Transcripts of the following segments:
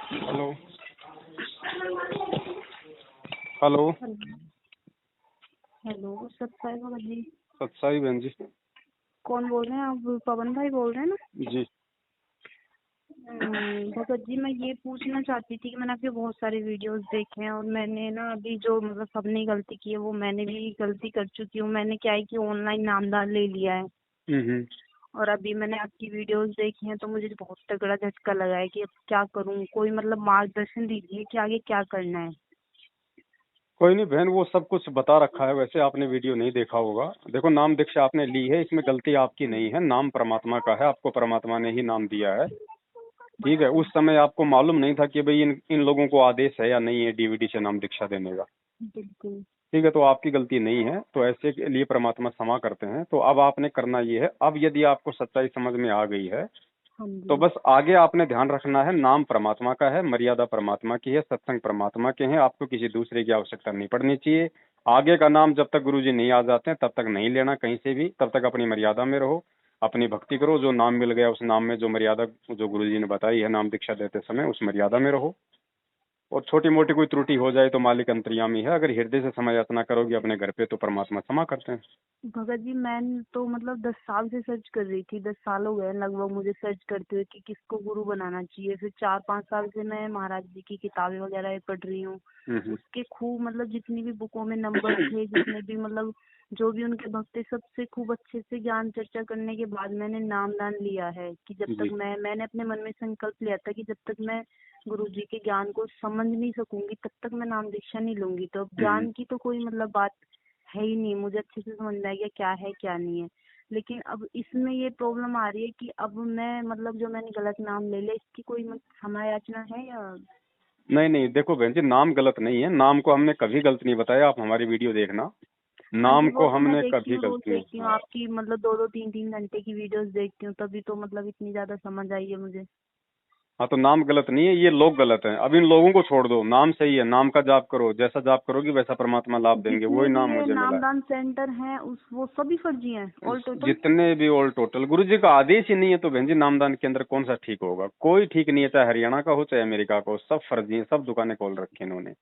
Hello. Hello. Hello सत्साई Bhagat ji. सत्साई बहन जी। कौन बोल रहे हैं आप? पवन भाई बोल रहे हैं ना? जी। भगत जी, मैं ये पूछना चाहती थी कि मैंने आपके बहुत सारे वीडियोस देखे हैं और मैंने ना अभी जो मतलब सबने गलती की है वो मैंने भी गलती कर चुकी हूँ। मैंने क्या है कि ऑनलाइन नामदान ले लिया है और अभी मैंने आपकी वीडियोस देखी हैं तो मुझे बहुत तगड़ा झटका लगा है कि अब क्या करूँ। कोई मतलब मार्गदर्शन दीजिए कि आगे क्या करना है। कोई नहीं बहन, वो सब कुछ बता रखा है। वैसे आपने वीडियो नहीं देखा होगा। देखो, नाम दीक्षा आपने ली है, इसमें गलती आपकी नहीं है। नाम परमात्मा का है, आपको परमात्मा ने ही नाम दिया है। ठीक है। उस समय आपको मालूम नहीं था कि भाई इन लोगों को आदेश है या नहीं है डीवीडी से नाम दीक्षा देने का। बिल्कुल। ठीक है, तो आपकी गलती नहीं है। तो ऐसे के लिए परमात्मा क्षमा करते हैं। तो अब आपने करना ये है, अब यदि आपको सच्चाई समझ में आ गई है हाँ तो जी। बस आगे आपने ध्यान रखना है, नाम परमात्मा का है, मर्यादा परमात्मा की है, सत्संग परमात्मा के हैं। आपको किसी दूसरे की आवश्यकता नहीं पड़नी चाहिए। आगे का नाम जब तक गुरुजी नहीं आ जाते हैं तब तक नहीं लेना कहीं से भी। तब तक अपनी मर्यादा में रहो, अपनी भक्ति करो। जो नाम मिल गया उस नाम में जो मर्यादा जो गुरुजी ने बताई है नाम दीक्षा देते समय, उस मर्यादा में रहो। और छोटी मोटी कोई त्रुटि हो जाए तो मालिक अंतर्यामी है। अगर हृदय से समय याचना करोगे अपने घर पे तो परमात्मा क्षमा करते हैं। भगत जी, मैं तो मतलब 10 साल से सर्च कर रही थी। 10 साल हो गए लगभग मुझे सर्च करते हुए कि किसको गुरु बनाना चाहिए। फिर 4-5 साल से मैं महाराज जी की किताबें वगैरह पढ़ रही हूँ। उसके खूब मतलब जितनी भी बुकों में नंबर थे, जितने भी मतलब जो भी उनके भक्त थे, सबसे खूब अच्छे से ज्ञान चर्चा करने के बाद मैंने नामदान लिया है कि जब जी। तक मैंने अपने मन में संकल्प लिया था कि जब तक मैं गुरु जी के ज्ञान को समझ नहीं सकूंगी तब तक मैं नाम दीक्षा नहीं लूंगी। तो अब ज्ञान की तो कोई मतलब बात है ही नहीं। मुझे अच्छे से समझ में आ गया क्या है क्या नहीं है। लेकिन अब इसमें ये प्रॉब्लम आ रही है कि अब मैं मतलब जो मैंने गलत नाम ले लिया इसकी कोई क्षमा याचना है या? नहीं नहीं, देखो बहन जी, नाम गलत नहीं है। नाम को हमने कभी गलत नहीं बताया। आप हमारी वीडियो देखना, हाँ जी, नाम वो को तो मैं हमने देखती कभी हूँ, रोज गलत नहीं। देखती हूँ आपकी मतलब 2-2 3-3 घंटे की वीडियोस देखती हूँ तभी तो मतलब इतनी ज्यादा समझ आई है मुझे। हाँ, तो नाम गलत नहीं है, ये लोग गलत हैं। अब इन लोगों को छोड़ दो, नाम सही है। नाम का जाप करो, जैसा जाप करोगी वैसा परमात्मा लाभ देंगे। जितने वही भी नाम ये मुझे मिला नामदान सेंटर हैं उस वो सभी फर्जी हैं है। All total. जितने भी ऑल टोटल गुरु जी का आदेश ही नहीं है तो बहन जी नामदान के अंदर कौन सा ठीक होगा? कोई ठीक नहीं है, चाहे हरियाणा का हो चाहे अमेरिका का हो, सब फर्जी है। सब दुकानें खोल रखी है इन्होंने।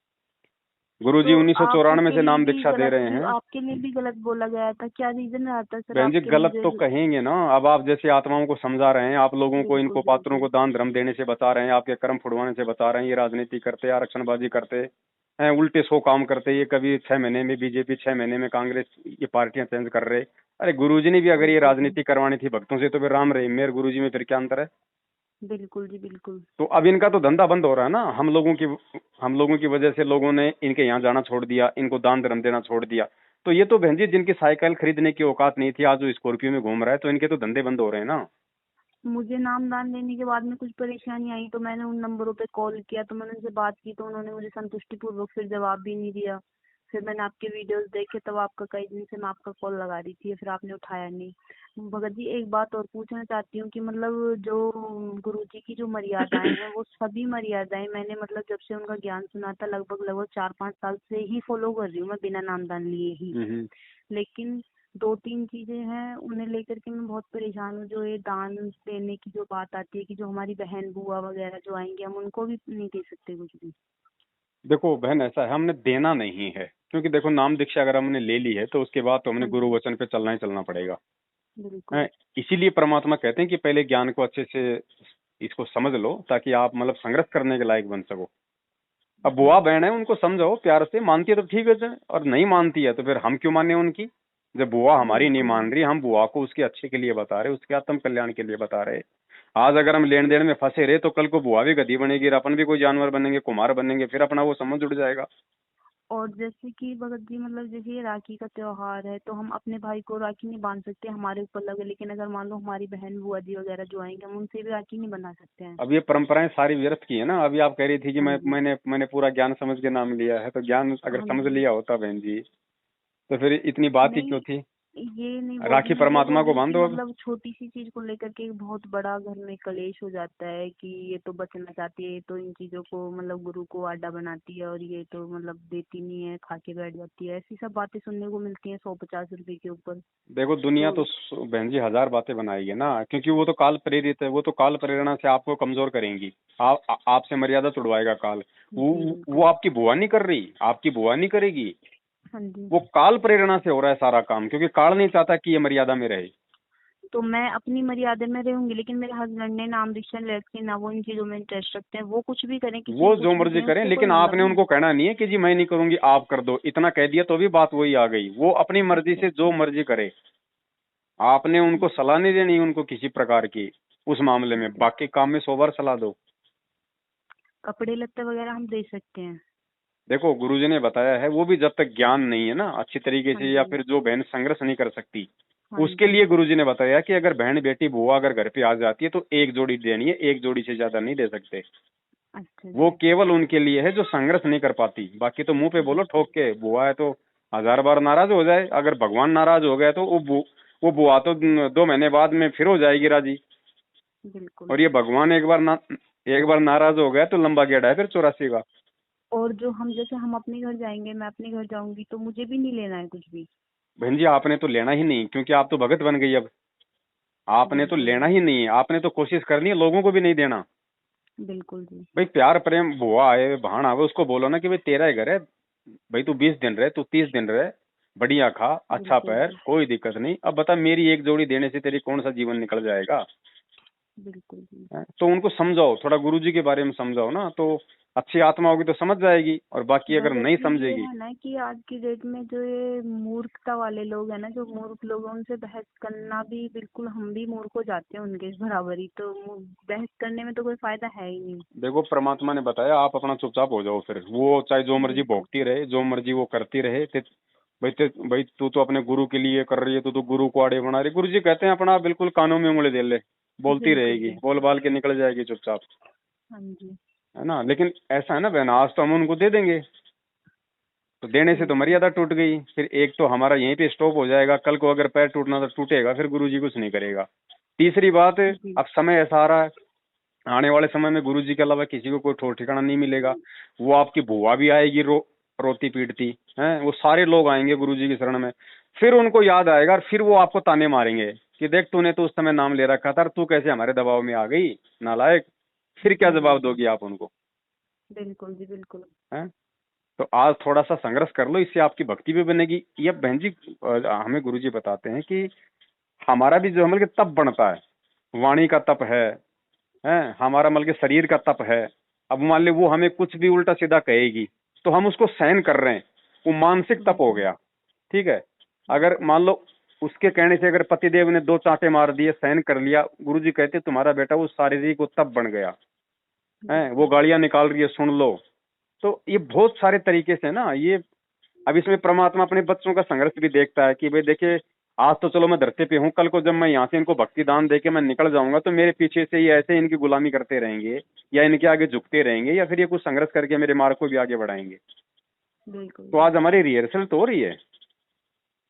गुरु जी तो 1994 आपके से लिए नाम भी दीक्षा दे गलत रहे हैं। आपके लिए भी गलत बोला गया था? क्या रीजन रहा था सर बहन जी, आपके गलत मुझे? तो कहेंगे ना। अब आप जैसे आत्माओं को समझा रहे हैं, आप लोगों को, बिल्कुल इनको पात्रों बिल्कुल। को दान धर्म देने से बता रहे हैं, आपके कर्म फुड़वाने से बता रहे हैं। ये राजनीति करते, आरक्षणबाजी करते हैं, उल्टे 100 काम करते। ये कभी 6 महीने में बीजेपी, 6 महीने में कांग्रेस, ये पार्टियां चेंज कर रहे। अरे गुरुजी ने भी अगर ये बिल्कुल राजनीति करवानी थी भक्तों से तो फिर राम रहीम में और गुरुजी में फिर क्या अंतर है? बिल्कुल जी बिल्कुल। तो अब इनका तो धंधा बंद हो रहा है ना। हम लोगों की वजह से लोगों ने इनके यहाँ जाना छोड़ दिया, इनको दान धर्म देना छोड़ दिया। तो ये तो बहन जी जिनकी साइकिल खरीदने की औकात नहीं थी आज जो स्कॉर्पियो में घूम रहा है, तो इनके तो धंधे बंद हो रहे हैं ना। मुझे नामदान लेने के बाद में कुछ परेशानी आई तो मैंने उन नंबरों पे कॉल किया तो मैंने उनसे बात की तो उन्होंने मुझे संतुष्टिपूर्वक फिर जवाब भी नहीं दिया। फिर मैंने आपके वीडियोस देखे तब आपका कई दिन से मैं आपका कॉल लगा रही थी फिर आपने उठाया नहीं। भगत जी, एक बात और पूछना चाहती हूँ कि मतलब जो गुरु जी की जो मर्यादाएं हैं वो सभी मर्यादाएं मैंने मतलब जब से उनका ज्ञान सुना था लगभग लगभग 4-5 साल से ही फॉलो कर रही हूँ मैं बिना नामदान लिए ही। हम्म। लेकिन 2-3 चीजें हैं उन्हें लेकर के मैं बहुत परेशान हूँ। जो ये दान देने की जो बात आती है कि जो हमारी बहन बुआ वगैरह जो आएंगे हम उनको भी नहीं दे सकते कुछ भी। देखो बहन, ऐसा है, हमने देना नहीं है। क्योंकि देखो, नाम दीक्षा अगर हमने ले ली है तो उसके बाद तो हमने हाँ गुरु जी। वचन पे चलना ही चलना पड़ेगा। बिल्कुल। हैं? इसीलिए परमात्मा कहते हैं कि पहले ज्ञान को अच्छे से इसको समझ लो ताकि आप मतलब संघर्ष करने के लायक बन सको। अब जी। बुआ बहन है, उनको समझाओ प्यार से। मानती है तो ठीक है जाए, और नहीं मानती है तो फिर हम क्यों माने उनकी? जब बुआ हमारी नहीं बिल्कुल। मान रही, हम बुआ को उसके अच्छे के लिए बता रहे, उसके आत्म कल्याण के लिए बता रहे। आज अगर हम लेन देन में फंसे रहे तो कल को बुआ भी गधी बनेगी और अपन भी कोई जानवर बनेंगे, कुमार बनेंगे, फिर अपना वो समझ उड़ जाएगा। और जैसे कि भगत जी मतलब जैसे ये राखी का त्योहार है तो हम अपने भाई को राखी नहीं बांध सकते, हमारे ऊपर लगे। लेकिन अगर मान लो हमारी बहन बुआ जी वगैरह जो आएंगे हम उनसे भी राखी नहीं बना सकते हैं? अब ये परंपराएं सारी व्यर्थ की है ना। अभी आप कह रही थी कि हाँ मैं जी। मैंने मैंने पूरा ज्ञान समझ के नाम लिया है। तो ज्ञान अगर हाँ समझ जी। लिया होता बहन जी तो फिर इतनी बात ही नहीं, क्यों थी? ये नहीं बोल राखी रही, मैं ये परमात्मा बोल को रही कि बांधो अब। मतलब छोटी सी चीज को लेकर के एक बहुत बड़ा घर में कलेश हो जाता है कि ये तो बचना चाहती है, ये तो इन चीजों को मतलब गुरु को आडा बनाती है, और ये तो मतलब देती नहीं है, खा के बैठ जाती है, ऐसी सब बातें सुनने को मिलती हैं 150 रुपए के ऊपर। देखो दुनिया तो तो बहन जी हजार बातें बनाएगी ना, क्योंकि वो तो काल प्रेरित है, वो तो काल प्रेरणा से आपको कमजोर करेंगी। आपसे मर्यादा तुड़वाएगा काल। जी वो बिल्कुल। आपकी बुआ नहीं कर रही, आपकी बुआ नहीं करेगी। हाँ जी। वो काल प्रेरणा से हो रहा है सारा काम, क्योंकि काल नहीं चाहता कि ये मर्यादा में रहे। तो मैं अपनी मर्यादा में रहूंगी, लेकिन मेरे हस्बैंड ने नाम रिश्ता लड़के ना वो इन चीजों में इंटरेस्ट रखते हैं, वो कुछ भी करें, किसी वो को जो कुछ भी मर्जी करें, करें, उससे कोई लेकिन मतलब आपने नहीं। उनको कहना नहीं है कि जी मैं नहीं करूंगी आप कर दो, इतना कह दिया तो भी बात वही आ गई। वो अपनी मर्जी अच्छा से जो अच्छा। मर्जी करे। आपने उनको सलाह नहीं देनी उनको किसी प्रकार की उस मामले में, ठीक है। बाकी काम में 100 बार सलाह दो। कपड़े लत्ते वगैरह हम दे सकते हैं। देखो गुरुजी ने बताया है, वो भी जब तक ज्ञान नहीं है ना अच्छी तरीके हाँ से, या जी। फिर जो बहन संघर्ष नहीं कर सकती, हाँ उसके जी। लिए गुरुजी ने बताया कि अगर बहन बेटी बुआ अगर घर पे आ जाती है तो एक जोड़ी देनी है, एक जोड़ी से ज्यादा नहीं दे सकते। अच्छा वो जी। केवल उनके लिए है जो संघर्ष नहीं कर पाती, बाकी तो मुंह पे बोलो बिल्कुल। ठोक के, बुआ है तो हजार बार नाराज हो जाए, अगर भगवान नाराज हो गए तो वो बुआ तो 2 महीने बाद में फिर हो जाएगी राजी। बिल्कुल। और ये भगवान एक बार नाराज हो गया तो लंबा गेड़ा है फिर 84 का। और जो हम जैसे हम अपने घर जाएंगे, मैं अपने घर जाऊंगी तो मुझे भी नहीं लेना है कुछ भी। बहन जी आपने तो लेना ही नहीं, क्योंकि आप तो भगत बन गई अब। आपने तो बिल्कुल। लेना ही नहीं है, आपने तो कोशिश करनी है लोगों को भी नहीं देना। बिल्कुल जी। भाई प्यार प्रेम, बुआ आए भाण आवे, उसको बोलो ना कि भाई तेरा ही घर है, भाई तू 20 दिन रहे, तू 30 दिन रहे, बढ़िया खा, अच्छा बिल्कुल पैर, जी। कोई दिक्कत नहीं। अब बता मेरी एक जोड़ी देने से तेरी कौन सा जीवन निकल जाएगा। बिल्कुल जी। हैं? तो उनको समझाओ, थोड़ा गुरुजी के बारे में समझाओ ना, तो अच्छी आत्मा होगी तो समझ जाएगी, और बाकी अगर नहीं बट ये समझेगी। है ना कि आज की डेट में जो ये मूर्खता वाले लोग हैं ना, जो मूर्ख लोग हैं, उनसे बहस करना भी बिल्कुल, हम भी मूर्ख हो जाते हैं उनके बराबर ही, तो बहस करने में तो कोई फायदा है ही नहीं। देखो परमात्मा ने बताया आप अपना चुपचाप हो जाओ, फिर वो चाहे जो मर्जी बिल्कुल। भोगती रहे, जो मर्जी वो करती रहे। भाई तू तो अपने गुरु के लिए कर रही है, तू तो गुरु को आड़े बना रही। गुरु जी कहते हैं अपना बिल्कुल कानों में उंगली दे ले, बोलती बिल्कुल रहेगी, बोल बिल्कुल। बाल के निकल जाएगी चुपचाप। हाँ जी। है ना, लेकिन ऐसा है ना बहन, आज तो हम उनको दे देंगे, तो देने से तो बिल्कुल। मर्यादा टूट गई, फिर एक तो हमारा यहीं पे स्टॉप हो जाएगा, कल को अगर पैर टूटना तो टूटेगा, फिर गुरु जी कुछ नहीं करेगा। तीसरी बात, जी। अब समय ऐसा आ रहा है, आने वाले समय में गुरु जी के अलावा किसी को कोई ठोर ठिकाना नहीं मिलेगा। वो आपकी बुआ भी आएगी रोती पीटती है, वो सारे लोग आएंगे गुरु जी की शरण में। फिर उनको याद आएगा और फिर वो आपको ताने मारेंगे कि देख तूने तो उस समय नाम ले रखा था और तू कैसे हमारे दबाव में आ गई, नालायक। फिर क्या जी जवाब दोगी आप उनको। बिल्कुल जी। बिल्कुल। हैं? तो आज थोड़ा सा संघर्ष कर लो, इससे आपकी भक्ति भी बनेगी। ये बहन जी हमें गुरु जी बताते हैं कि हमारा भी जो मतलब कि तप बनता है, वाणी का तप है हमारा मतलब कि शरीर का तप है। अब मान ली वो हमें कुछ भी उल्टा सीधा कहेगी तो हम उसको सहन कर रहे हैं, वो मानसिक तप हो बिल्कुल। गया। ठीक है, अगर बिल्कुल। मान लो उसके कहने से अगर पतिदेव ने 2 चांटे मार दिए, सहन कर लिया, गुरुजी कहते तुम्हारा बेटा वो शारीरिक वो तप बन गया है, वो बिल्कुल। गालियां निकाल रही है सुन लो। तो ये बहुत सारे तरीके से ना ये, अब इसमें परमात्मा अपने बच्चों का संघर्ष भी देखता है कि भाई देखिए आज तो चलो मैं धरती पे हूँ, कल को जब मैं यहाँ से इनको भक्ति दान देके मैं निकल जाऊंगा तो मेरे पीछे से ये ऐसे इनकी गुलामी करते रहेंगे, या इनके आगे झुकते रहेंगे, या फिर ये कुछ संघर्ष करके मेरे मार्ग को भी आगे बढ़ाएंगे। बिल्कुल तो जी। आज हमारी रिहर्सल तो हो रही है।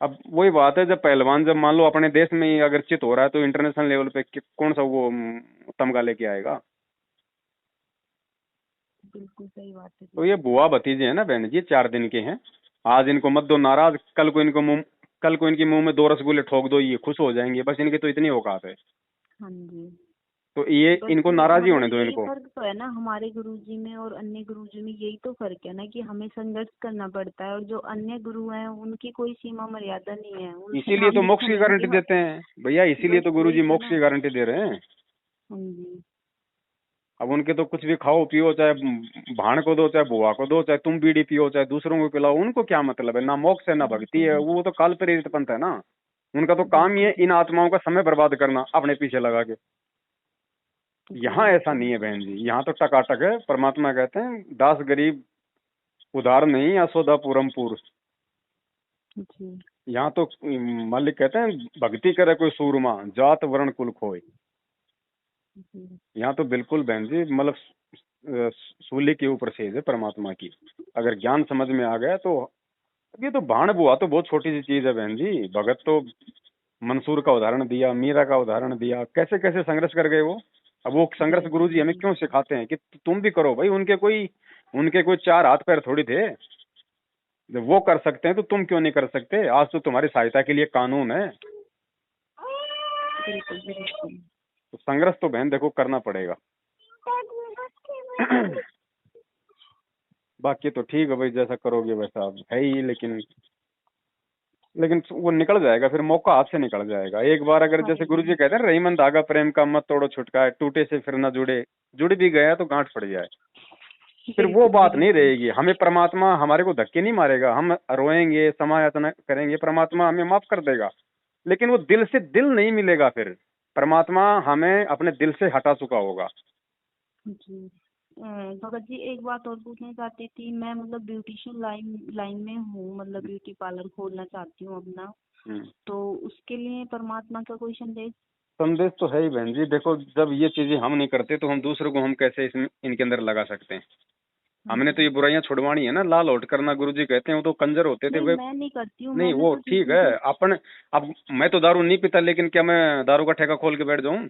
अब वही बात है, जब पहलवान जब मान लो अपने देश में ही अगर चित हो रहा है तो इंटरनेशनल लेवल पे कौन सा वो तमगा लेके आएगा। बिल्कुल सही बात है तो जी। ये बुआ भतीजे हैं ना बहन जी, 4 दिन के हैं। आज इनको मत दो नाराज, कल को इनके मुंह में 2 रसगुल्ले ठोक दो, ये खुश हो जाएंगे, बस इनकी तो इतनी औकात है। हाँ जी। तो ये बस इनको नाराज ही मतलब होने दो यही इनको। फर्क तो है ना हमारे गुरुजी में और अन्य गुरुजी में, यही तो फर्क है ना कि हमें संघर्ष करना पड़ता है, और जो अन्य गुरु हैं उनकी कोई सीमा मर्यादा नहीं है, उनके इसीलिए तो सामने मोक्ष की चलेंगे गारंटी हम। देते हैं भैया, इसीलिए बस तो वही गुरुजी तो मोक्ष ना। की गारंटी दे रहे हैं। हाँ जी। अब उनके तो कुछ भी खाओ पियो, चाहे भाण को दो चाहे बुआ को दो, चाहे तुम बीड़ी पियो चाहे दूसरों को पिलाओ, उनको क्या मतलब है, ना मोक्ष है ना भक्ति बिल्कुल। है, वो तो काल प्रेरित पंथ है ना। उनका तो काम ही बिल्कुल है इन आत्माओं का समय बर्बाद करना अपने पीछे लगा के। जी। यहाँ ऐसा बिल्कुल। नहीं है बहन जी, यहाँ तो टकाटक है। परमात्मा कहते हैं दास गरीब उधार नहीं, असोदा पूरम पूर। जी। यहाँ तो मालिक कहते हैं भक्ति करे कोई सूरमा, जात वर्ण कुल खोए। जी। यहाँ तो बिल्कुल बहन जी मतलब सूली के ऊपर सेज है परमात्मा की। अगर ज्ञान समझ में आ गया तो ये तो भाण बुआ तो बहुत छोटी सी चीज है बहन जी। भगत तो मंसूर का उदाहरण दिया, मीरा का उदाहरण दिया, कैसे कैसे संघर्ष कर गए वो। अब वो संघर्ष बिल्कुल गुरुजी हमें बिल्कुल। क्यों सिखाते हैं कि तुम भी करो भाई। उनके कोई चार हाथ पैर थोड़ी थे। जब वो कर सकते हैं तो तुम क्यों नहीं कर सकते। आज तो तुम्हारी सहायता के लिए कानून है। बिल्कुल बिल्कुल। तो संघर्ष तो बहन देखो करना पड़ेगा। बाकी तो ठीक है भाई, जैसा करोगे वैसा अब है ही। लेकिन वो निकल जाएगा, फिर मौका हाथ से निकल जाएगा एक बार। अगर हाँ जैसे गुरु जी जी। कहते हैं रहीमन धागा प्रेम का मत तोड़ो छुटका है, टूटे से फिर न जुड़े, जुड़ भी गया तो गांठ पड़ जाए। फिर वो बिल्कुल बात नहीं बिल्कुल। रहेगी। हमें परमात्मा हमारे को धक्के नहीं मारेगा। हम रोएंगे, समायाचना करेंगे, परमात्मा हमें माफ कर देगा। लेकिन वो दिल से दिल नहीं मिलेगा। फिर परमात्मा हमें अपने दिल से हटा चुका होगा। जी। भगत जी एक बात और पूछना चाहती थी। मैं मतलब ब्यूटिशियन लाइन लाइन में हूँ, मतलब ब्यूटी पार्लर खोलना चाहती हूँ अपना। हम्म। तो उसके लिए परमात्मा का कोई संदेश? संदेश तो है ही बहन जी। देखो जब ये चीजें हम नहीं करते तो हम दूसरों को हम कैसे इसमें इनके अंदर लगा सकते हैं। हमने तो ये जी। बुराइयां छुड़वानी है ना। लाल होट करना गुरु जी कहते हैं, वो तो कंजर होते थे नहीं वे। मैं नहीं करती हूँ, नहीं मैंने वो तो ठीक किसी है। से। अपन अब मैं तो दारू नहीं पीता, लेकिन क्या मैं दारू का ठेका खोल के बैठ जाऊं।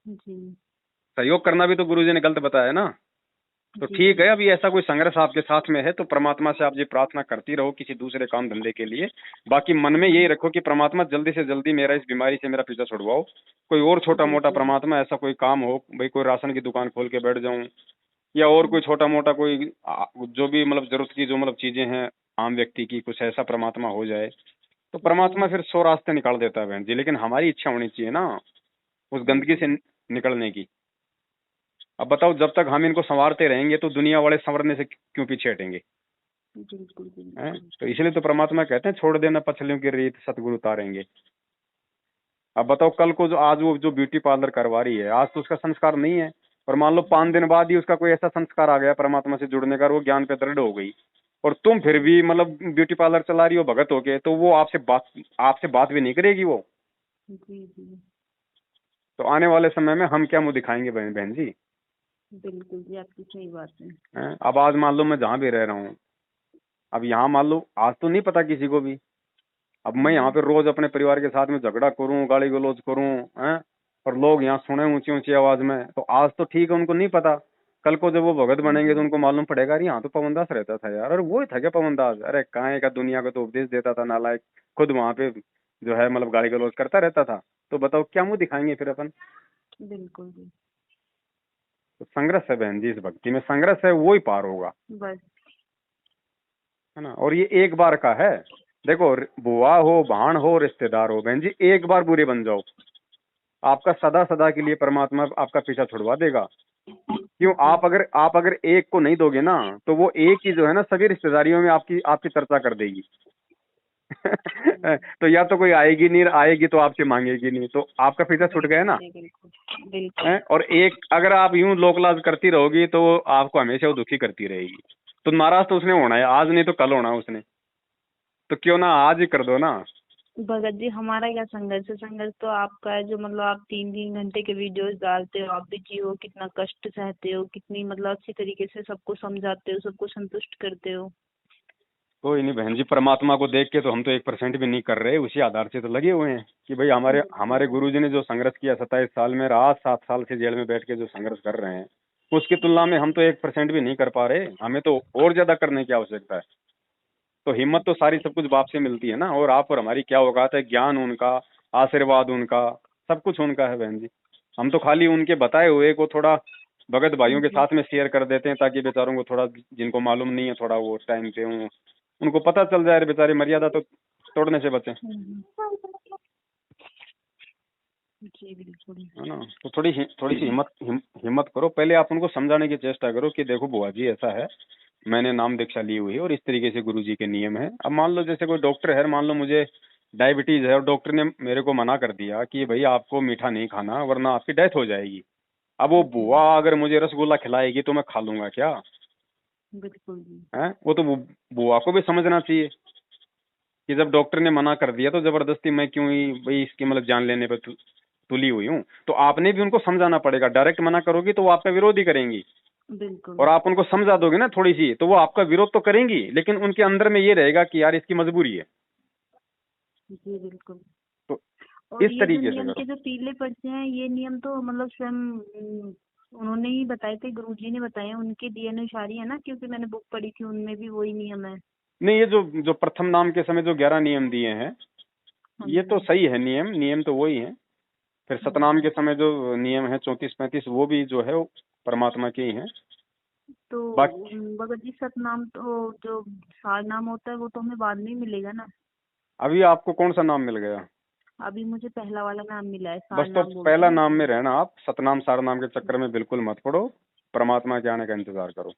जी। सहयोग करना भी तो गुरु जी ने गलत बताया ना। तो जी ठीक है, जी। अभी ऐसा कोई संघर्ष आपके साथ में है तो परमात्मा से आप ये प्रार्थना करती रहो किसी दूसरे काम धंधे के लिए। बाकी मन में यही रखो कि परमात्मा जल्दी से जल्दी मेरा इस बीमारी से मेरा पीछा छुड़वाओ। कोई और छोटा मोटा बिल्कुल। परमात्मा ऐसा कोई काम हो भाई, कोई राशन की दुकान खोल के बैठ जाऊं, या और कोई छोटा मोटा कोई जो भी मतलब जरूरत की जो मतलब चीजें हैं आम व्यक्ति की, कुछ ऐसा परमात्मा हो जाए तो परमात्मा जी। फिर 100 रास्ते निकाल देता है बहन जी। लेकिन हमारी इच्छा होनी चाहिए ना उस गंदगी से जी। निकलने की। अब बताओ जब तक हम इनको संवारते रहेंगे तो दुनिया वाले संवरने से क्यों पीछे हटेंगे। बिल्कुल हैं? बिल्कुल। तो इसलिए तो परमात्मा कहते हैं छोड़ देना पछलियों की रीत सतगुरु उतारेंगे। अब बताओ कल को जो आज वो जो ब्यूटी पार्लर करवा रही है, आज तो उसका संस्कार नहीं है। और मान लो 5 दिन बाद ही उसका कोई ऐसा संस्कार आ गया परमात्मा से जुड़ने का, और वो ज्ञान पे दृढ़ हो गई, और तुम फिर भी मतलब ब्यूटी पार्लर चला रही हो भगत होके, तो वो आपसे बात भी नहीं करेगी वो। जी जी। तो आने वाले समय में हम क्या मुंह दिखाएंगे बहन बहन जी। बिल्कुल जी, आपकी सही बात है। हैं? अब आज मान लो मैं जहाँ भी रह रहा हूँ, अब यहाँ मान लो आज तो नहीं पता किसी को भी। अब मैं यहाँ पे रोज अपने परिवार के साथ में झगड़ा करूं, गाली गलौज करूं, हैं, और लोग यहाँ सुने ऊंची ऊंची आवाज में, तो आज तो ठीक है उनको नहीं पता। कल को जब वो भगत बनेंगे तो जी। उनको मालूम पड़ेगा अरे यहाँ तो पवन दास रहता था यार। और वो ही था क्या पवन दास? अरे कहाँ का दुनिया को तो उपदेश देता था नालायक, खुद वहां पे जो है मतलब गाली गलौज करता रहता था। तो बताओ क्या मुंह दिखाएंगे फिर अपन। बिल्कुल जी। तो संघर्ष है बहन जी, इस भक्ति में संघर्ष है, वो ही पार होगा। बस। है ना। और ये एक बार का है। देखो बुआ हो, भाण हो, रिश्तेदार हो, बहन जी एक बार बुरे बन जाओ, आपका सदा सदा के लिए परमात्मा आपका पीछा छुड़वा देगा। क्यों? जी। आप अगर एक को नहीं दोगे ना, तो वो एक ही जो है ना सभी रिश्तेदारियों में आपकी आपकी चर्चा कर देगी। तो या तो कोई आएगी नहीं, आएगी तो आपसे मांगेगी नहीं, तो आपका पीछा छूट गया बिल्कुल ना। जी। बिल्कुल बिल्कुल। हैं? और एक अगर आप यूं लोकलाज करती रहोगी तो वो आपको हमेशा वो दुखी करती रहेगी। तो नाराज तो उसने होना है, आज नहीं तो कल होना है उसने। तो क्यों ना आज ही कर दो ना। भगत जी हमारा क्या संघर्ष है? संघर्ष तो आपका है, जो मतलब आप 3-3 घंटे के वीडियोस डालते हो, आप भी जियो, कितना कष्ट सहते हो, कितनी मतलब अच्छी तरीके से सबको समझाते हो, सबको संतुष्ट करते हो। कोई नहीं बहन जी, परमात्मा को देख के तो हम तो 1% भी नहीं कर रहे, उसी आधार से तो लगे हुए हैं कि भाई हमारे बिल्कुल हमारे गुरुजी ने जो संघर्ष किया 27 साल में, आज 7 साल से जेल में बैठ के जो संघर्ष कर रहे हैं, उसकी तुलना में हम तो 1% भी नहीं कर पा रहे। हमें तो और ज्यादा करने की आवश्यकता है। तो हिम्मत तो सारी सब कुछ बाप से मिलती है ना। और आप और हमारी क्या औकात है? ज्ञान उनका, आशीर्वाद उनका, सब कुछ उनका है बहन जी। हम तो खाली उनके बताए हुए को थोड़ा भगत भाइयों के जी। साथ में शेयर कर देते हैं, ताकि बेचारों को थोड़ा, जिनको मालूम नहीं है थोड़ा वो टाइम पे उनको पता चल जाए, अरे बेचारे मर्यादा तो तोड़ने से बचे। हम्म। जी बिल्कुल। है ना। तो थोड़ी सी हिम्मत करो। पहले आप उनको समझाने की चेष्टा करो कि देखो बुआ जी ऐसा है, मैंने नाम दीक्षा ली हुई है और इस तरीके से गुरु जी के नियम है। अब मान लो जैसे कोई डॉक्टर है, मान लो मुझे डायबिटीज है और डॉक्टर ने मेरे को मना कर दिया कि भाई आपको मीठा नहीं खाना वरना आपकी डेथ हो जाएगी। अब वो जी। बुआ अगर मुझे रसगुल्ला खिलाएगी तो मैं खा लूंगा क्या? बिल्कुल जी। है वो तो बुआ को भी समझना चाहिए कि जब डॉक्टर ने मना कर दिया तो जबरदस्ती मैं क्यों ही भाई इसकी मतलब जान लेने पे तुली हुई हूँ। तो आपने भी उनको समझाना पड़ेगा। डायरेक्ट मना करोगी तो वो आपका विरोध ही करेंगी। बिल्कुल। और आप उनको समझा दोगे ना थोड़ी सी, तो वो आपका विरोध तो करेंगी, लेकिन उनके अंदर में ये रहेगा कि यार इसकी मजबूरी है। जी बिल्कुल। तो और इस ये जो तरीके से नियम करो। के जो पीले पर्चे हैं, ये नियम तो मतलब स्वयं उन्होंने ही बताए थे, गुरुजी ने बताए हैं, उनके दिए अनुसार ही है ना, क्योंकि मैंने बुक पढ़ी थी, उनमें भी वही नियम है। नहीं, ये जो जो प्रथम नाम के समय जो 11 नियम दिए हैं, हाँ ये तो जी। सही है, नियम नियम तो वही है। फिर हाँ सतनाम जी। के समय जो नियम है 34-35, वो भी जो है वो परमात्मा के ही हैं। तो बाकी भगत जी, सतनाम तो जो सार नाम होता है वो तो हमें बाद में ही मिलेगा ना। अभी आपको कौन सा नाम मिल गया? अभी मुझे पहला वाला नाम मिला है, सार बस तो नाम बोलते पहला हैं नाम उसे। में रहना, आप सतनाम सारनाम के चक्कर में बिल्कुल मत पड़ो। परमात्मा के आने का इंतजार करो।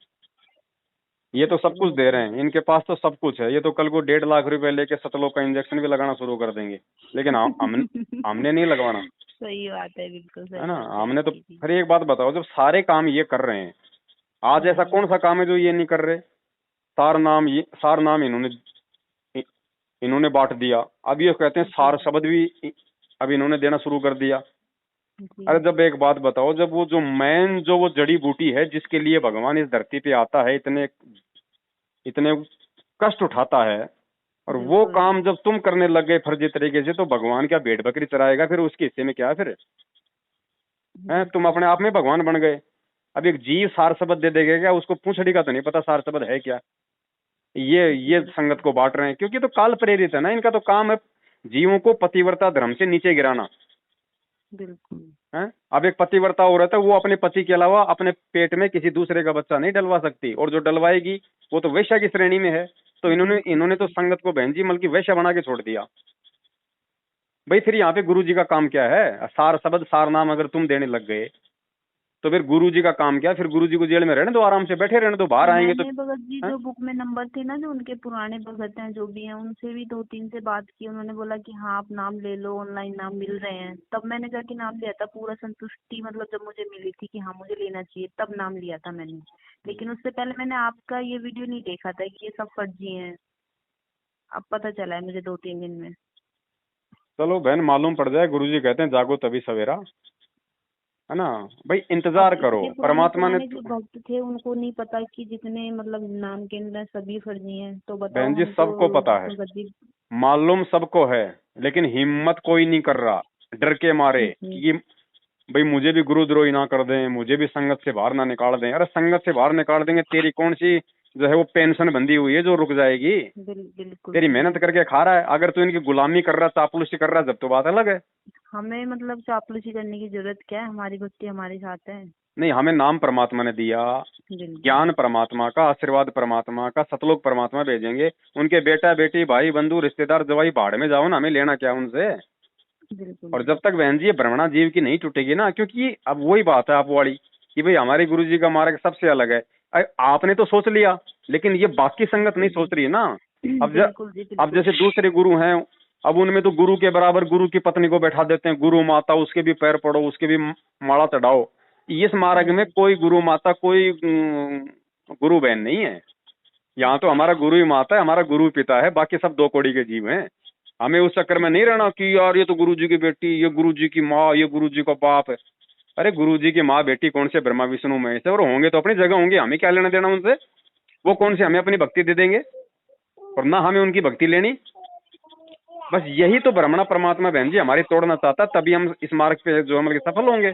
ये तो ठीक है सब कुछ भगत दे रहे जी। हैं, इनके पास तो सब कुछ है। ये तो कल को 1.5 लाख रुपए लेके सतलोक का इंजेक्शन भी लगाना शुरू कर देंगे, लेकिन हमने नहीं लगवाना, सही बात है, बिल्कुल है सही ना। बात है हमने तो, आपकी जी। फिर एक बात बताओ, जब सारे काम ये कर रहे हैं, आज ऐसा जी। कौन सा काम है जो ये नहीं कर रहे? सार नाम इन्होंने बांट दिया। अब ये कहते हैं जी। सार शब्द भी अब इन्होंने देना शुरू कर दिया। जी। अरे जब एक बात बताओ, जब वो जो मैन जो वो जड़ी बूटी है जिसके लिए भगवान इस धरती पे आता है, इतने इतने कष्ट उठाता है, और वो बिल्कुल। काम जब तुम करने लग गए फर्जी तरीके से, तो भगवान क्या भेड़ बकरी चराएगा फिर? उसके हिस्से में क्या है फिर? है, तुम बिल्कुल। अपने आप में भगवान बन गए। अब एक जीव सार शब्द दे देगा क्या? उसको पूंछड़ी का तो नहीं पता सार शब्द है क्या। ये बिल्कुल। संगत को बांट रहे हैं, क्योंकि तो काल प्रेरित है ना, इनका तो काम है जीवों को पतिव्रता धर्म से नीचे गिराना बिल्कुल। है। अब एक पतिव्रता औरत है, वो अपने पति के अलावा अपने पेट में किसी दूसरे का बच्चा नहीं डलवा सकती, और जो डलवाएगी वो तो वैश्या की श्रेणी में है। तो इन्होंने बिल्कुल। इन्होंने तो संगत को बहन जी बल्कि वैश्या बना के छोड़ दिया। भाई फिर यहाँ पे गुरु जी का काम क्या है? सार शब्द सार नाम अगर तुम देने लग गए, तो फिर गुरु जी का काम क्या? फिर गुरु जी को जेल में रहने दो, आराम से बैठे रहने दो, बाहर आएंगे तो मैंने भगत जी है? जो बुक में नंबर थे ना, जो उनके पुराने भगत हैं जो भी हैं, उनसे भी 2-3 से बात की। उन्होंने बोला कि हाँ आप नाम ले लो, ऑनलाइन नाम मिल रहे हैं। तब मैंने जाके नाम लिया था, पूरा संतुष्टि मतलब जब मुझे मिली थी कि हाँ मुझे लेना चाहिए, तब नाम लिया था मैंने। लेकिन उससे पहले मैंने आपका ये वीडियो नहीं देखा था कि ये सब फर्जी हैं। अब पता चला है मुझे 2-3 दिन में। चलो बहन, मालूम पड़ जाए। गुरु जी कहते हैं जागो तभी सवेरा, है ना। भाई अब इंतजार करो, इतने पुराने परमात्मा ने पुराने जो भक्त थे उनको नहीं पता कि जितने मतलब नाम के अंदर सभी फर्जी हैं, तो बताओ बहन जी हम तो सबको पता है, भगत जी। मालूम सबको है, लेकिन हिम्मत कोई नहीं कर रहा, डर के मारे जी। कि भाई मुझे भी गुरुद्रोही ना कर दें, मुझे भी संगत से बाहर ना निकाल दें। अरे संगत से बाहर निकाल देंगे, तेरी कौन सी जो है वो पेंशन बंधी हुई है जो रुक जाएगी? बिल्कुल तेरी जी मेहनत बिल्कुल। करके खा रहा है, अगर तू इनकी गुलामी कर रहा है, चापलूसी कर रहा है, जब तो बात अलग है। हमें मतलब चापलूसी करने की जरूरत क्या है, हमारी भक्ति हमारे साथ है। नहीं, हमें नाम परमात्मा ने दिया, बिल्कुल। ज्ञान परमात्मा का, आशीर्वाद परमात्मा का, सतलोक परमात्मा भेजेंगे। उनके बेटा बेटी भाई बंधु रिश्तेदार जवाई भाड़ में जाओ ना, हमें लेना क्या उनसे? बिल्कुल। और जब तक बहन जी ये भ्रमणा जीव की नहीं टूटेगी ना, क्योंकि अब वही बात है आप वाली कि भाई हमारे गुरु जी का मार्ग सबसे अलग है। आपने तो सोच लिया, लेकिन ये बाकी संगत नहीं जी। सोच रही है ना। अब बिल्कुल जी अब बिल्कुल। जैसे दूसरे गुरु हैं, अब उनमें तो गुरु के बराबर गुरु की पत्नी को बैठा देते हैं, गुरु माता, उसके भी पैर पड़ो, उसके भी माला चढ़ाओ। इस मार्ग में जी। कोई गुरु माता, कोई गुरु बहन नहीं है। यहाँ तो हमारा गुरु ही माता है, हमारा गुरु पिता है, बाकी सब दो कौड़ी के जीव हैं। हमें उस चक्कर में नहीं रहना कि यार ये तो गुरु जी की बेटी, ये गुरु जी की माँ, ये गुरु जी का बाप है। अरे गुरु जी की माँ बेटी कौन से ब्रह्मा विष्णु महेश है, और होंगे तो अपनी जगह होंगे, हमें क्या लेना देना उनसे? वो कौन से हमें अपनी भक्ति दे देंगे, और ना हमें उनकी भक्ति लेनी। बस यही तो ब्रह्मणा परमात्मा बहन जी हमारी तोड़ना चाहता, तभी हम इस मार्ग पे जो हम सफल होंगे।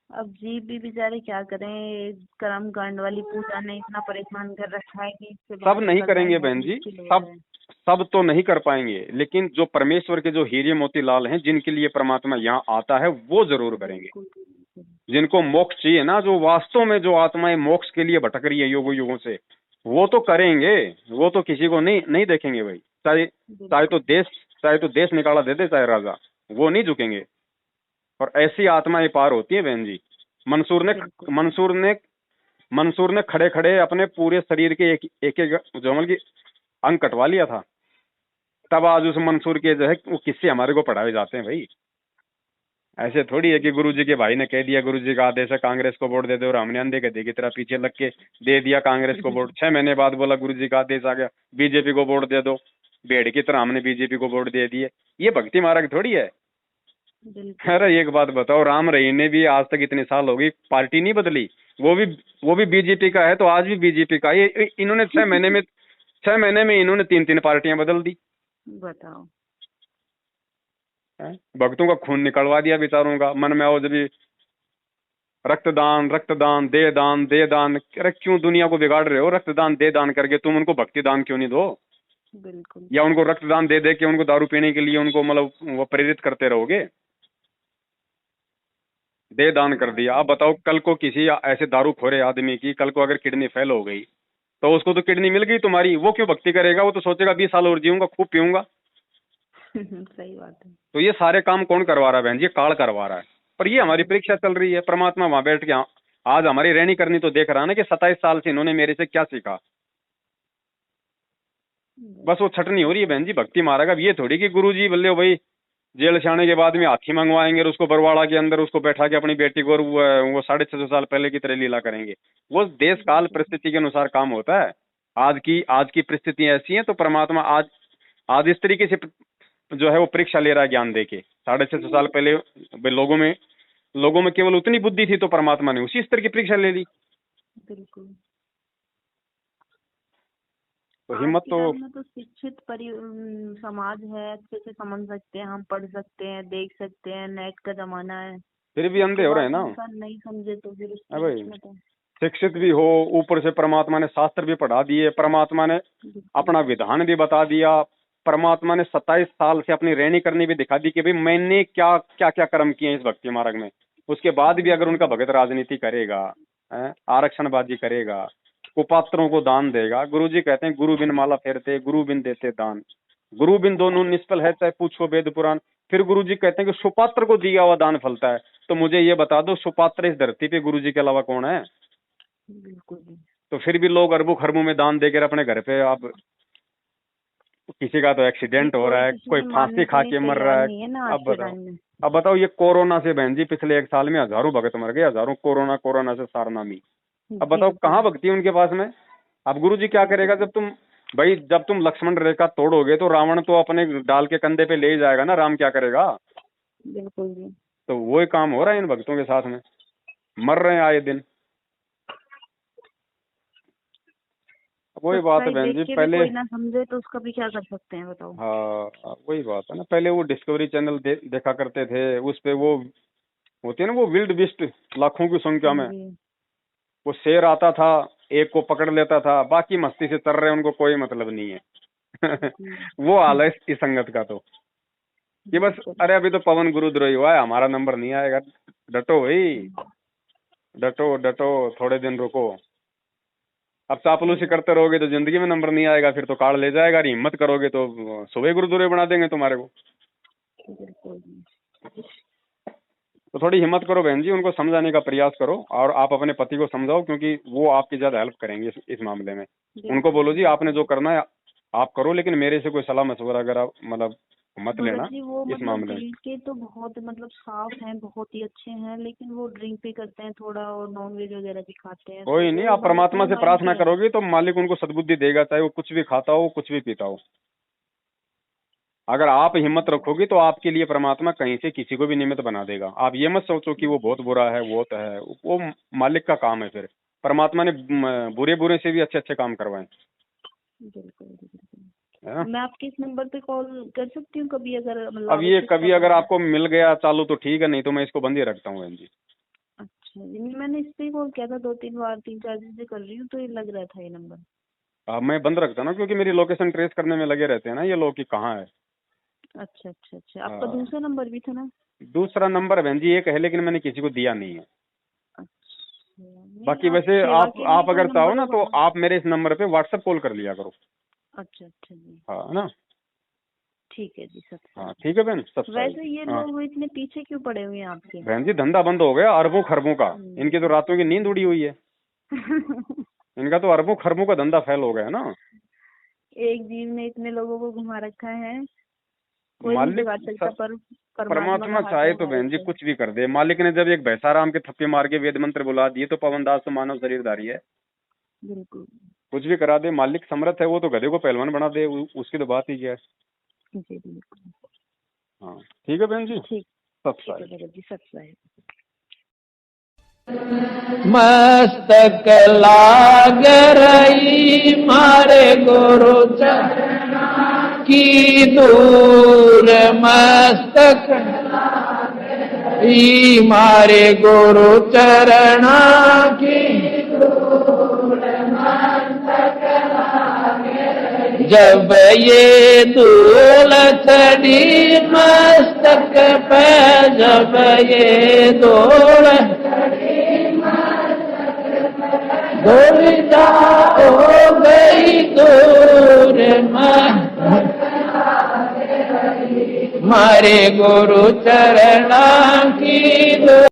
अब जीव भी बेचारे क्या करें, कर्म कांड वाली पूजा ने इतना परेशान कर रखा है कि इससे सब बाहर नहीं निकलना ही करेंगे बहुत बहन जी, मुश्किल हो सब रहा है। सब तो नहीं कर पाएंगे, लेकिन जो परमेश्वर के जो हीरे मोती लाल हैं, जिनके लिए परमात्मा यहाँ आता है, वो जरूर करेंगे। बिल्कुल बिल्कुल। जिनको मोक्ष चाहिए ना, जो वास्तव में जो आत्माएं मोक्ष के लिए भटक रही है युगों युगों से, वो तो करेंगे। वो तो किसी को नहीं नहीं देखेंगे भाई, चाहे चाहे तो बिल्कुल। देश चाहे तो देश निकाला दे दे, चाहे राजा, वो नहीं झुकेंगे। और ऐसी आत्माएं पार होती है बहन जी। मंसूर ने बिल्कुल। मंसूर ने मंसूर ने खड़े खड़े अपने पूरे शरीर के एक एक, एक जो मतलब की अंग कटवा लिया था। तब आज उस मंसूर के जो है वो किससे हमारे को पढ़ाए जाते हैं भाई। ऐसे थोड़ी है कि गुरु जी के भाई ने कह दिया, गुरु जी का आदेश है कांग्रेस को वोट दे दो, और हमने अंधे गधे की तरह पीछे लग के दे दिया कांग्रेस को वोट। 6 महीने बाद बोला गुरु जी का आदेश आ गया, बीजेपी को वोट दे दो। भेड़ की तरह हमने बीजेपी को वोट दे दिए। ये भक्ति मार्ग थोड़ी है। बिल्कुल। अरे एक बात बताओ, राम रहीम ने भी आज तक इतने साल हो गई पार्टी नहीं बदली, वो भी बीजेपी का है, तो आज भी बीजेपी का है। इन्होंने 6 महीने में इन्होंने 3 पार्टियां बदल दी। बताओ। हैं? भक्तों का खून निकलवा दिया बेचारों का। मन में आओ जब भी रक्तदान रक्तदान दे दान दे दान, अरे क्यों दुनिया को बिगाड़ रहे हो? रक्तदान दे दान करके तुम उनको भक्ति दान क्यों नहीं दो? बिल्कुल। या उनको रक्तदान दे दे के उनको दारू पीने के लिए उनको मतलब वो प्रेरित करते रहोगे? दे दान कर दिया। आप बताओ, कल को किसी ऐसे दारूखोरे आदमी की कल को अगर किडनी फेल हो गई तो उसको तो किडनी मिल गई तुम्हारी, वो क्यों भक्ति करेगा? वो तो सोचेगा 20 साल और जीऊंगा, खूब पीऊंगा। सही बात है। तो ये सारे काम कौन करवा रहा है बहन जी? काल करवा रहा है। पर ये हमारी परीक्षा चल रही है। परमात्मा वहां बैठ के आज हमारी रहनी करनी तो देख रहा है ना कि 27 साल से इन्होंने मेरे से क्या सीखा। बस वो छटनी हो रही है बहन जी भक्ति मारेगा। ये थोड़ी कि गुरु जी बल्ले भाई जेल से आने के बाद में हाथी मंगवाएंगे और उसको बरवाड़ा के अंदर उसको बैठा के अपनी बेटी को, और वो 650 साल पहले की तरह लीला करेंगे। वो देश काल परिस्थिति के अनुसार काम होता है। आज की परिस्थितियां ऐसी हैं तो परमात्मा आज इस तरीके से जो है वो परीक्षा ले रहा है ज्ञान दे के। 650 साल पहले लोगों में केवल उतनी बुद्धि थी तो परमात्मा ने उसी स्तर की परीक्षा ले ली। बिल्कुल। तो हिम्मत आज के तो टाइम में तो शिक्षित समाज है, अच्छे से समझ सकते हैं, हम पढ़ सकते हैं, देख सकते हैं, नेट का जमाना है। फिर भी अंधे हो रहे हैं ना। इंसान नहीं समझे तो फिर है उसकी भाई, किस्मत है। शिक्षित भी हो, ऊपर से परमात्मा ने शास्त्र भी पढ़ा दिए, परमात्मा ने अपना विधान भी बता दिया, परमात्मा ने 27 साल से अपनी रहनी करनी भी दिखा दी कि भाई मैंने क्या क्या क्या कर्म किए इस भक्ति मार्ग में। उसके बाद भी अगर उनका भगत राजनीति करेगा, आरक्षणबाजी करेगा, कुपात्रों को दान देगा। गुरुजी कहते हैं गुरु बिन माला फेरते, गुरु बिन देते दान, गुरु बिन दोनों निष्फल है चाहे पूछो वेद पुराण। फिर गुरुजी कहते हैं कि सुपात्र को दिया हुआ दान फलता है। तो मुझे ये बता दो, सुपात्र इस धरती पे गुरुजी के अलावा कौन है? बिल्कुल भी। तो फिर भी लोग अरबों खरबों में दान देकर अपने घर पे, आप किसी का तो एक्सीडेंट हो रहा है, किसी कोई की फांसी मानने के खा लिए के मर तैयार रहा है। नहीं है ना आज अब के बताओ, टाइम में। अब बताओ ये कोरोना से बहन जी पिछले 1 साल में हजारों भगत मर गए, हजारों कोरोना से सारनामी। अब बताओ बिल्कुल। कहाँ भक्ति है उनके पास में? अब गुरु जी क्या करेगा जब तुम लक्ष्मण रेखा तोड़ोगे तो रावण तो अपने डाल के कंधे पे ले ही जाएगा ना, राम क्या करेगा? बिल्कुल जी। तो वही काम हो रहा है इन भक्तों के साथ में, मर रहे हैं आए दिन। वही बात है सच्चाई बहन देख जी, के भी पहले कोई ना समझे तो उसका भी क्या कर सकते हैं बताओ। हाँ वही बात है ना, पहले वो डिस्कवरी चैनल देखा करते थे, उस पे वो होते हैं ना वो विल्ड बिस्ट, लाखों की संख्या में जी। वो शेर आता था, एक को पकड़ लेता था, बाकी मस्ती से चल रहे हैं, उनको कोई मतलब नहीं है। वो हाल है इस संगत का। तो ये बस, बिल्कुल। अरे अभी तो पवन गुरुद्रोही हुआ है, हमारा नंबर नहीं आएगा। डटो भाई, डटो डटो, थोड़े दिन रुको। अब चापलूसी करते रहोगे तो जिंदगी में नंबर नहीं आएगा, फिर तो कार्ड ले जाएगा। और हिम्मत करोगे तो सुबह गुरुद्रोही बना देंगे तुम्हारे को। बिल्कुल। तो थोड़ी हिम्मत करो बहन जी, उनको समझाने का प्रयास करो, और आप अपने पति को समझाओ क्योंकि वो आपकी ज्यादा हेल्प करेंगे इस मामले में। उनको बोलो जी आपने जो करना है आप करो, लेकिन मेरे से कोई सलाह मशवरा अगर आप मतलब मत भगत लेना जी वो इस मतलब मामले में। दिल के तो बहुत मतलब साफ हैं, बहुत ही अच्छे हैं, लेकिन वो ड्रिंक भी करते हैं थोड़ा और नॉनवेज वगैरह भी खाते हैं, तो कोई नहीं, वो आप मतलब परमात्मा टू से माइंड प्रार्थना के हैं। करोगे तो मालिक उनको सद्बुद्धि देगा, चाहे वो कुछ भी खाता हो कुछ भी पीता हो। अगर आप हिम्मत रखोगे तो आपके लिए परमात्मा कहीं से किसी को भी निमित्त बना देगा। आप ये मत सोचो कि वो बहुत बुरा है, वो मालिक का काम है। फिर परमात्मा ने बुरे बुरे से भी अच्छे अच्छे काम करवाए, बिल्कुल बिल्कुल। है ना। मैं आपके इस नंबर पे कॉल कर सकती हूँ कभी अगर मतलब अब ये आवश्यकता कभी अगर पड़े तो? आपको मिल गया चालू तो ठीक है, नहीं तो मैं इसको बंद ही रखता हूँ बहन जी। अच्छा जी, नहीं मैंने इस पे ही कॉल किया था 2-3 बार, 3-4 दिन से कर रही हूँ, तो ये लग रहा था ये नंबर। मैं बंद रखता हूँ ना, क्योंकि मेरी लोकेशन ट्रेस करने में लगे रहते हैं ना ये लोग कि कहाँ है। अच्छा अच्छा अच्छा, आपका हाँ, दूसरा नंबर भी था ना? दूसरा नंबर बहन जी एक है, लेकिन मैंने किसी को दिया नहीं है। अच्छा, नहीं बाकी आप वैसे सेवा आप के लिए आप कोई अगर चाहो नंबर ना होगा तो ना? आप मेरे इस नंबर पे व्हाट्सएप कॉल कर लिया करो। अच्छा अच्छा जी। हाँ ना। ठीक है जी, हाँ सत्साई। ठीक है बहन, सत्साई। वैसे ये हाँ लोग इतने पीछे क्यों पड़े हुए हैं आपके? बहन जी, धंधा बंद हो गया अरबों खरबों का। इनकी तो रातों की नींद उड़ी हुई है। इनका तो अरबों खरबों का धंधा फैल हो गया है ना। एक जीव ने इतने लोगों को घुमा रखा है, कोई नहीं मालिक बिगाड़ सकता, पर परमात्मा परमात्मा का हाथ है चाहे तो हमारे बहन जी ऊपर। कुछ भी कर दे। मालिक ने जब एक भैंसाराम के थप्पे मार के वेद मंत्र बुला दिए तो पवन दास तो मानव शरीरधारी है, बिल्कुल। कुछ भी करा दे। मालिक समर्थ है, वो तो गधे को पहलवान बना दे, उसकी तो बात ही क्या है। जी बिल्कुल। हाँ ठीक है बहन जी, ठीक। ठीक है सत्साई। भगत जी, सत्साई। मस्तक लाग रही मारे गुरु चरण की दूर, मस्तक ई मारे गुरु चरण की दूर, मस्तक जब ये धूल चढ़ी मस्तक पे, जब ये धूल धूल हो गई दूर, मारे गुरु चरण की दूर।